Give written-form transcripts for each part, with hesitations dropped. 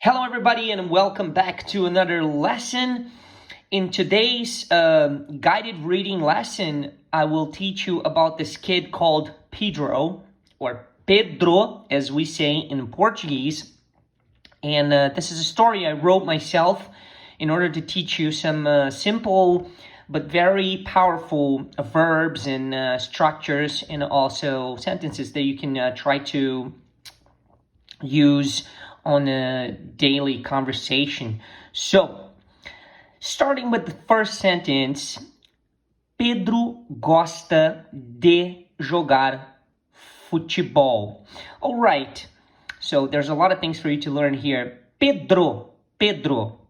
Hello, everybody, and welcome back to another lesson. In today's guided reading lesson, I will teach you about this kid called Pedro, or Pedro, as we say in Portuguese. And this is a story I wrote myself in order to teach you some simple but very powerful verbs and structures, and also sentences that you can try to use on a daily conversation. So, starting with the first sentence, Pedro gosta de jogar futebol. All right, so there's a lot of things for you to learn here. Pedro,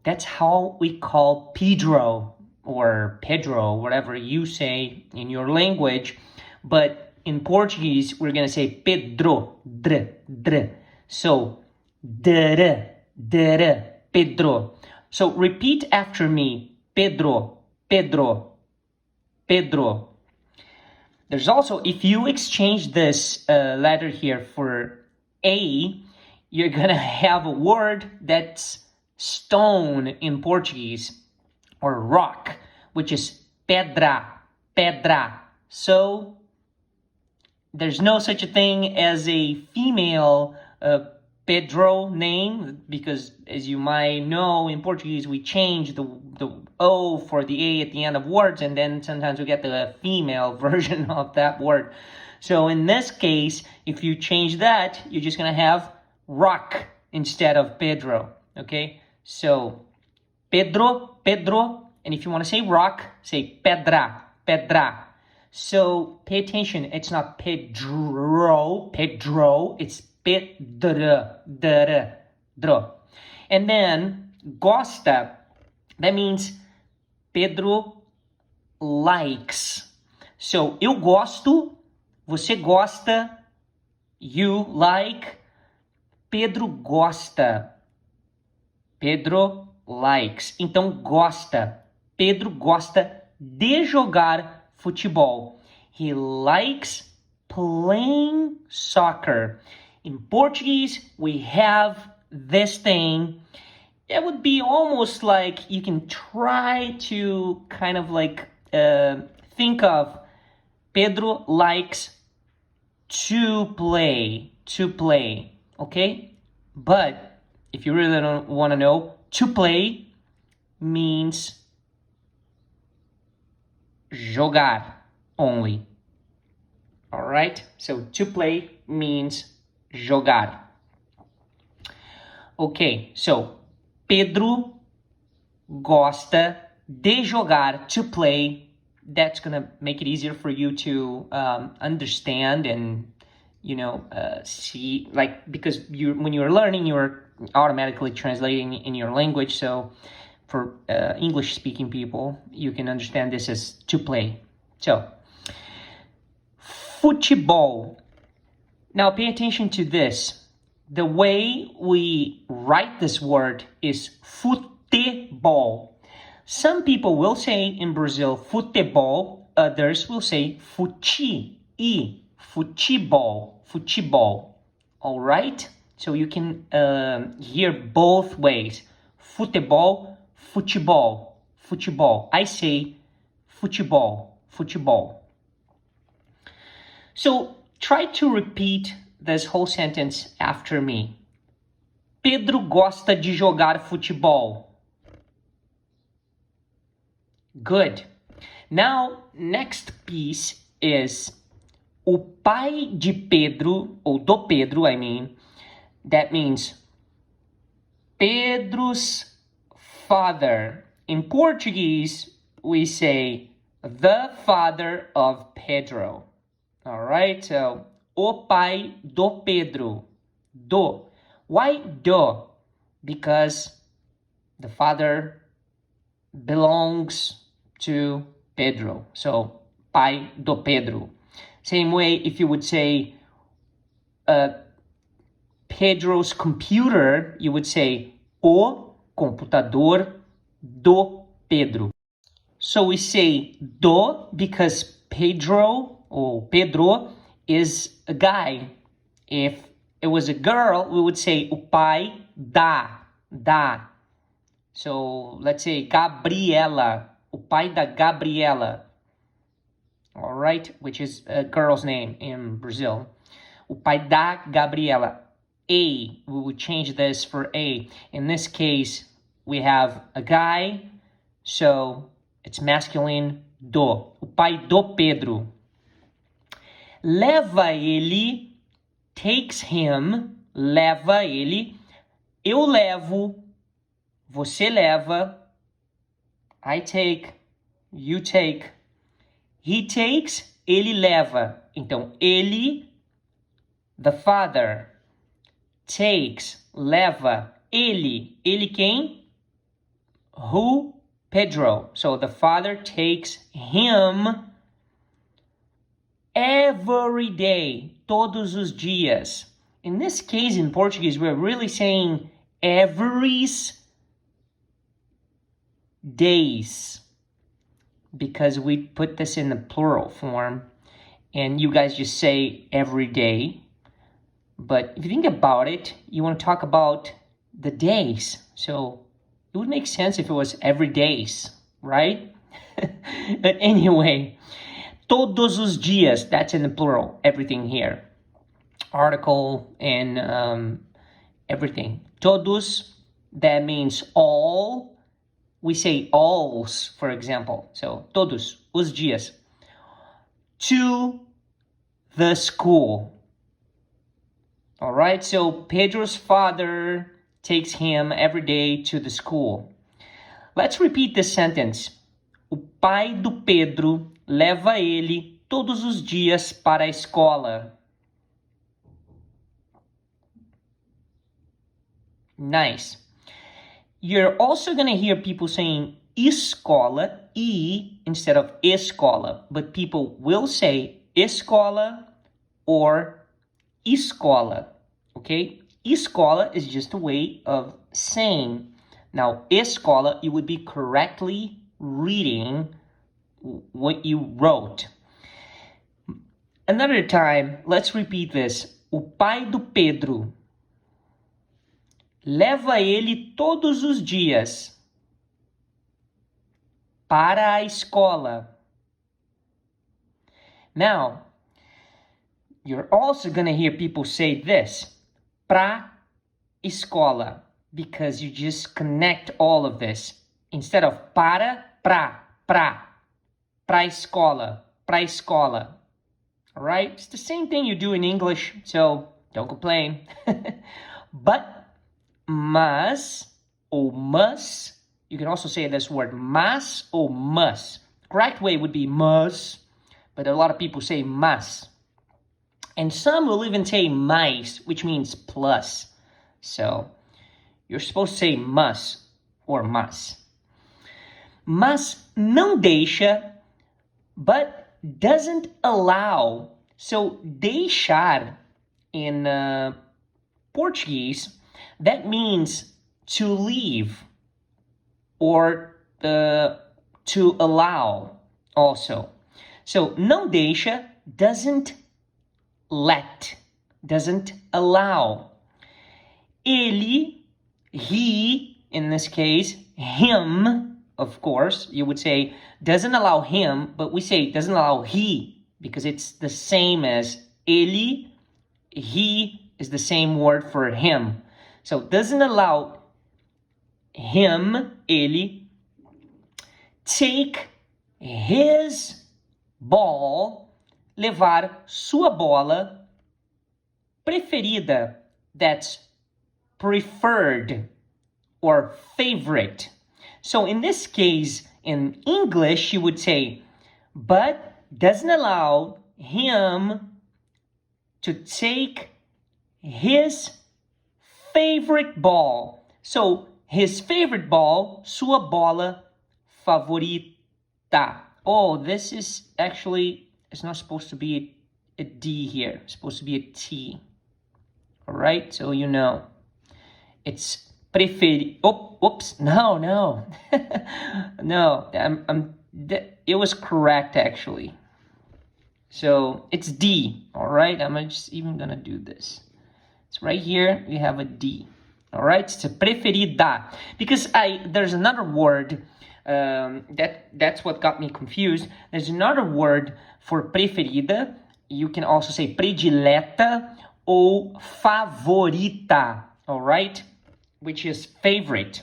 that's how we call Pedro or Pedro, whatever you say in your language. But in Portuguese, we're going to say Pedro, dr. So, dr, Pedro. So repeat after me. Pedro. There's also, if you exchange this letter here for A, you're gonna have a word that's stone in Portuguese, or rock, which is pedra. So there's no such a thing as a female Pedro name, because as you might know, in Portuguese we change the O for the A at the end of words, and then sometimes we get the female version of that word. So in this case, if you change that, you're just gonna have rock instead of Pedro. Okay, so Pedro, and if you want to say rock, say pedra. So pay attention, it's not Pedro, it's Pedro. And then gosta, that means Pedro likes. So eu gosto, você gosta, you like, Pedro gosta. Pedro likes. Então gosta. Pedro gosta de jogar futebol. He likes playing soccer. In Portuguese, we have this thing. It would be almost like you can try to kind of like think of Pedro likes to play, okay? But if you really don't want to know, to play means jogar only. All right? So to play means jogar. Okay, so Pedro gosta de jogar, to play. That's gonna make it easier for you to understand and see, like, because when you're learning, you're automatically translating in your language. So for English speaking people, you can understand this as to play. So futebol. Now pay attention to this. The way we write this word is futebol. Some people will say in Brazil futebol, others will say futebol. All right? So you can hear both ways. Futebol. I say futebol. So try to repeat this whole sentence after me. Pedro gosta de jogar futebol. Good. Now, next piece is o pai de Pedro, ou do Pedro, I mean. That means Pedro's father. In Portuguese, we say the father of Pedro. All right, so o pai do Pedro. Do. Why do? Because the father belongs to Pedro. So, pai do Pedro. Same way if you would say Pedro's computer, you would say o computador do Pedro. So we say do because Pedro is a guy. If it was a girl, we would say o pai da Da. So let's say Gabriela, o pai da Gabriela, all right, which is a girl's name in Brazil. O pai da Gabriela. A, we would change this for A. In this case, we have a guy, so it's masculine, do. O pai do Pedro. Leva ele, takes him, leva ele. Eu levo, você leva. I take, you take. He takes, ele leva. Então, ele, the father, takes, leva, ele. Ele quem? Who? Pedro. So the father takes him every day, todos os dias. In this case, in Portuguese, we're really saying every days, because we put this in the plural form, and you guys just say every day. But if you think about it, you want to talk about the days. So it would make sense if it was every days, right? But anyway, todos os dias, that's in the plural, everything here. Article and everything. Todos, that means all. We say alls, for example. So, todos os dias. To the school. All right, so Pedro's father takes him every day to the school. Let's repeat this sentence. O pai do Pedro leva ele todos os dias para a escola. Nice. You're also going to hear people saying escola, e, instead of escola. But people will say escola or escola, okay? Escola is just a way of saying. Now, escola, you would be correctly reading what you wrote. Another time, let's repeat this. O pai do Pedro leva ele todos os dias para a escola. Now, you're also going to hear people say this, pra escola, because you just connect all of this. Instead of para, pra escola, pra escola. All right? It's the same thing you do in English, so don't complain. But mas or must, you can also say this word mas or must. Correct way would be must, but a lot of people say mas. And some will even say mais, which means plus. So you're supposed to say must or mas. Mas não deixa, but doesn't allow. So deixar in Portuguese, that means to leave or to allow also. So não deixa, doesn't let, doesn't allow. Ele, he, in this case, him, of course, you would say doesn't allow him, but we say doesn't allow he because it's the same as ele, he is the same word for him. So doesn't allow him, ele, take his ball, levar sua bola preferida, that's preferred or favorite. So in this case, in English, you would say, but doesn't allow him to take his favorite ball. So his favorite ball, sua bola favorita. Oh, this is actually, it's not supposed to be a D here. It's supposed to be a T. All right, so you know. It's preferi. Oh, oops. No. No. It was correct actually. So it's D. All right. I'm just even gonna do this. It's right here. We have a D. All right, it's a preferida. Because there's another word that's what got me confused. There's another word for preferida. You can also say predileta ou favorita, all right? Which is favorite.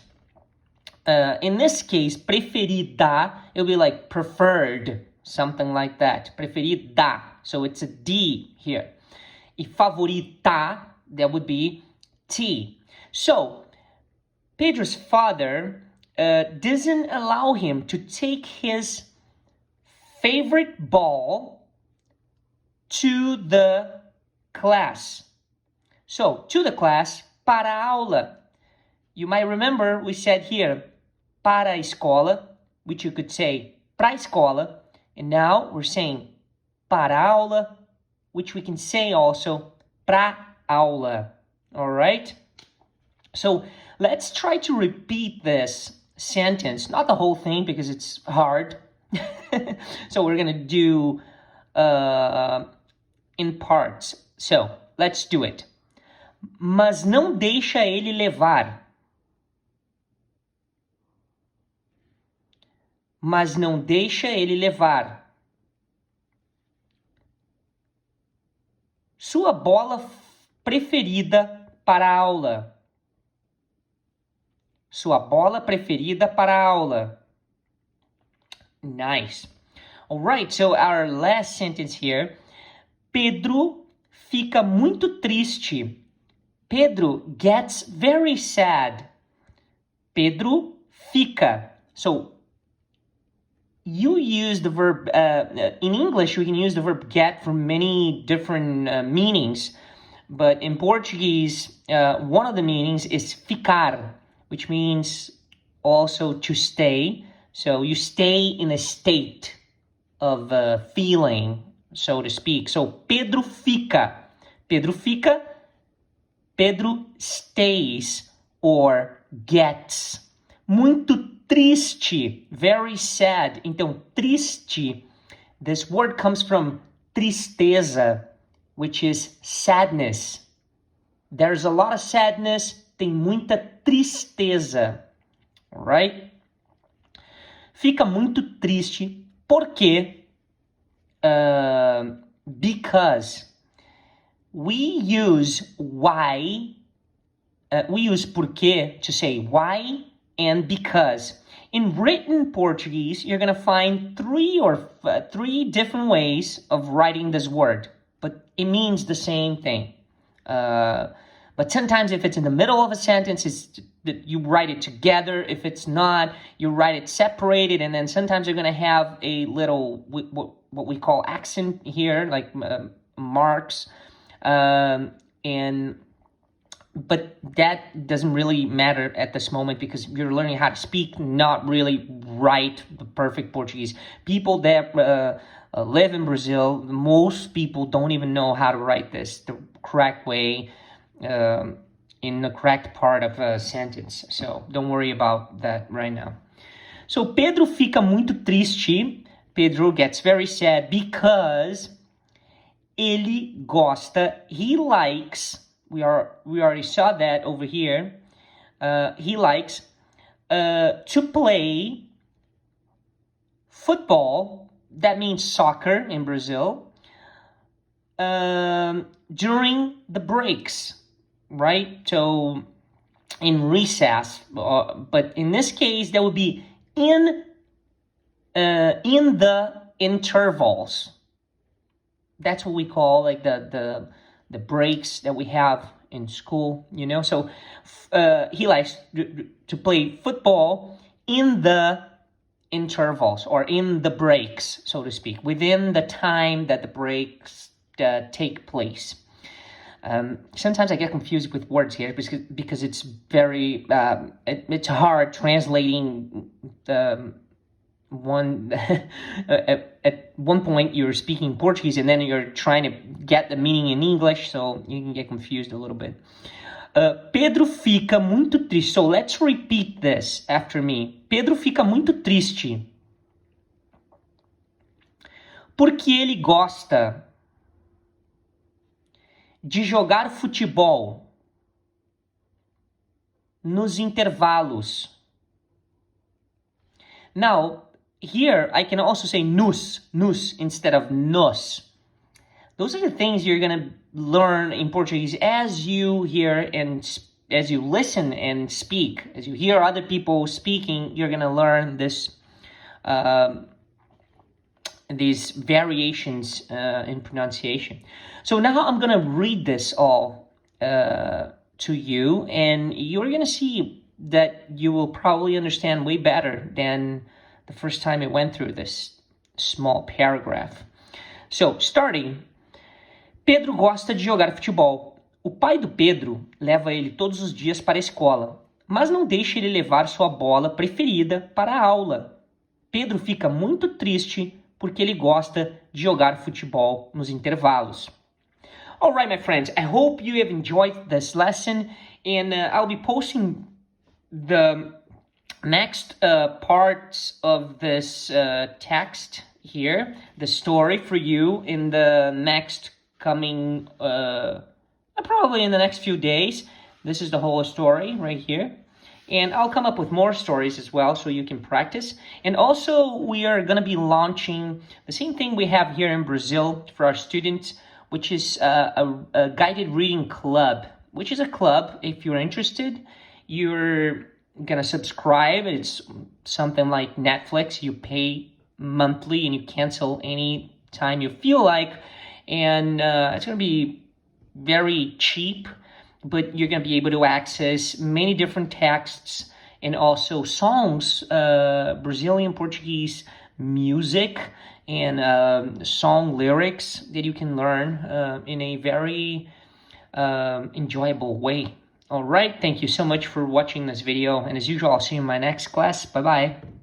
In this case, preferida, it'll be like preferred, something like that. Preferida, so it's a D here. E favorita, that would be T. So, Pedro's father doesn't allow him to take his favorite ball to the class. So, to the class, para a aula. You might remember we said here, para a escola, which you could say pra escola. And now we're saying para a aula, which we can say also pra aula. All right? So let's try to repeat this sentence. Not the whole thing because it's hard. So we're going to do in parts. So let's do it. Mas não deixa ele levar. Mas não deixa ele levar. Sua bola preferida para a aula. Sua bola preferida para a aula. Nice. All right, so our last sentence here. Pedro fica muito triste. Pedro gets very sad. Pedro fica. So, you use the verb, in English, we can use the verb get for many different meanings. But in Portuguese, one of the meanings is ficar, which means also to stay. So you stay in a state of feeling, so to speak. So Pedro fica. Pedro fica. Pedro stays or gets. Muito triste, very sad. Então, triste, this word comes from tristeza, which is sadness. There's a lot of sadness, tem muita tristeza. Alright? Fica muito triste porque because we use why, we use porque to say why and because. In written Portuguese, you're going to find three different ways of writing this word, but it means the same thing. But sometimes if it's in the middle of a sentence, you write it together. If it's not, you write it separated, and then sometimes you're going to have a little, what we call accent here, like marks, but that doesn't really matter at this moment because you're learning how to speak, not really write the perfect Portuguese. People that live in Brazil, most people don't even know how to write this the correct way, in the correct part of a sentence. So don't worry about that right now. So Pedro fica muito triste. Pedro gets very sad because ele gosta, he likes, we already saw that over here, he likes to play football, that means soccer in Brazil, during the breaks, right? So in recess, but in this case, that would be in the intervals. That's what we call like the breaks that we have in school, you know. So he likes to play football in the intervals or in the breaks, so to speak, within the time that the breaks take place. Sometimes I get confused with words here because it's very it's hard translating one at one point you're speaking Portuguese and then you're trying to get the meaning in English, so you can get confused a little bit. Pedro fica muito triste. So let's repeat this after me. Pedro fica muito triste porque ele gosta de jogar futebol nos intervalos. Now, here I can also say nos instead of nos. Those are the things you're going to learn in Portuguese as you hear and as you listen and speak. As you hear other people speaking, you're going to learn these variations in pronunciation. So now I'm going to read this all to you, and you're going to see that you will probably understand way better than the first time I went through this small paragraph. So, starting, Pedro gosta de jogar futebol. O pai do Pedro leva ele todos os dias para a escola, mas não deixa ele levar sua bola preferida para a aula. Pedro fica muito triste porque ele gosta de jogar futebol nos intervalos. All right, my friends, I hope you have enjoyed this lesson, and I'll be posting the next parts of this text here, the story for you in the next coming, probably in the next few days. This is the whole story right here. And I'll come up with more stories as well so you can practice. And also we are going to be launching the same thing we have here in Brazil for our students, which is a guided reading club, which is a club. If you're interested, you're going to subscribe. It's something like Netflix. You pay monthly and you cancel any time you feel like. And it's going to be very cheap, but you're going to be able to access many different texts and also songs, Brazilian Portuguese music, and song lyrics that you can learn in a very enjoyable way. All right, thank you so much for watching this video, and as usual, I'll see you in my next class. Bye-bye.